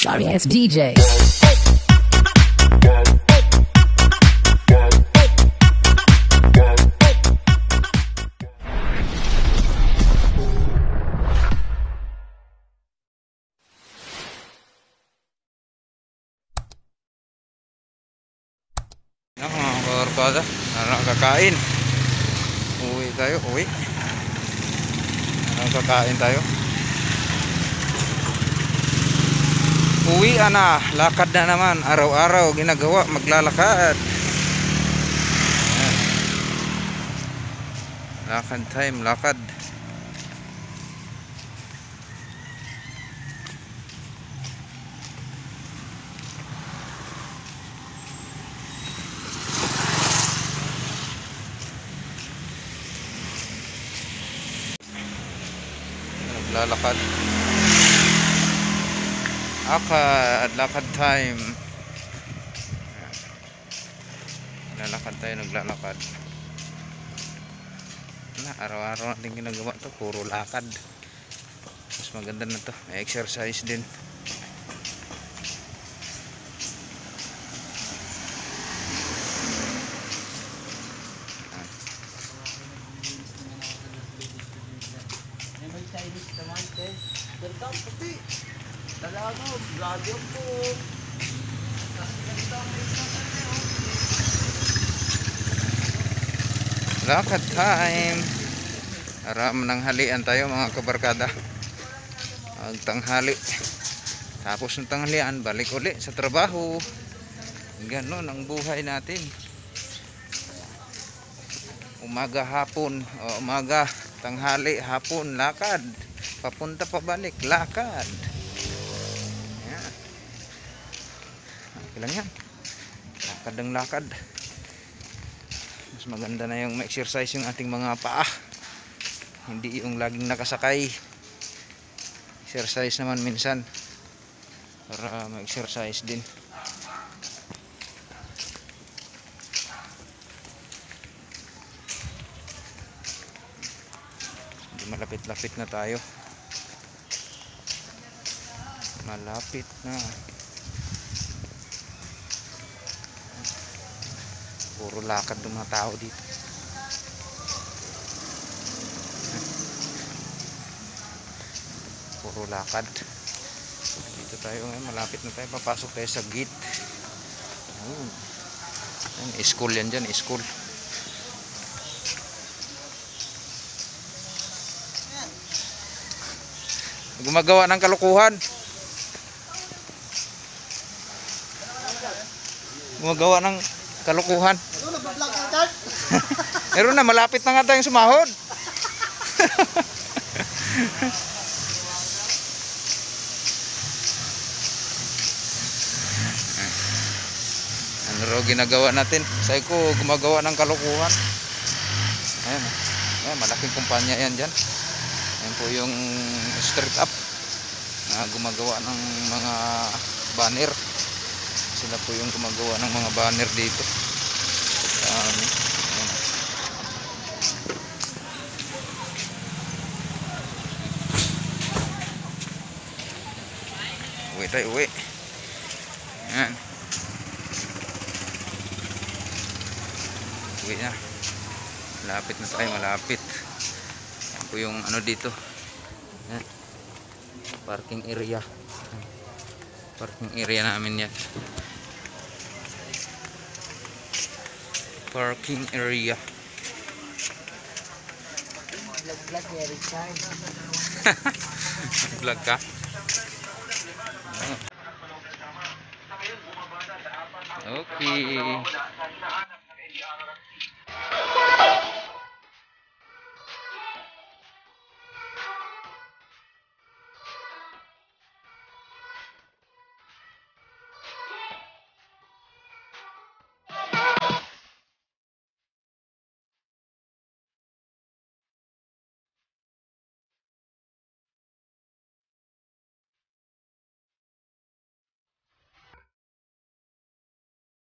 Sorry ass DJ. Mga kabarkada, kakain. Uwi tayo, uwi. Kakain tayo. Uwi na, lakad na naman. Araw-araw ginagawa, maglalakad. Ayan. Lakad time, lakad. Lalakad. Lakad time. Lalakad tayo, naglalakad. Araw-araw natin ginagawa to, puro lakad. Mas maganda na to, may exercise din. Chinese naman, guys. Ganda ang puti. Talaga, vlog yung po. Lakad time. Aram ng halian tayo mga kabarkada. Magtanghali. Tapos ng tanghalian, balik uli sa trabaho. Ganon ang buhay natin. Umaga, hapon, umaga, tanghali, hapon, lakad. Papunta pabalik, lakad. Ayan. Okay lang yan. Lakad ang lakad. Mas maganda na yung ma-exercise yung ating mga paa. Hindi yung laging nakasakay. Exercise naman minsan. Para ma-exercise din. Malapit-lapit na tayo. Malapit na. Puro lakad ng mga tao dito. Puro lakad. Dito tayo ngayon, malapit na tayo. Papasok tayo sa gate. School yan dyan, school. Gumagawa ng kalukuhan. Gumagawa ng kalukuhan. Meron na, malapit na nga tayong sumahod. Ano raw ginagawa natin? Sabi ko, gumagawa ng kalukuhan. Ayan, ayan, malaking kumpanya yan dyan. Ayan po yung street up na gumagawa ng mga banner. Sila po yung gumagawa ng mga banner dito. Uwi tayo, uwi. Ayan. Uwi na. Malapit na tayo, malapit. Ayan po yung ano dito. Ayan. Parking area. Parking area namin yan. Parking area. Vlog every time. Vlog ka? Okay.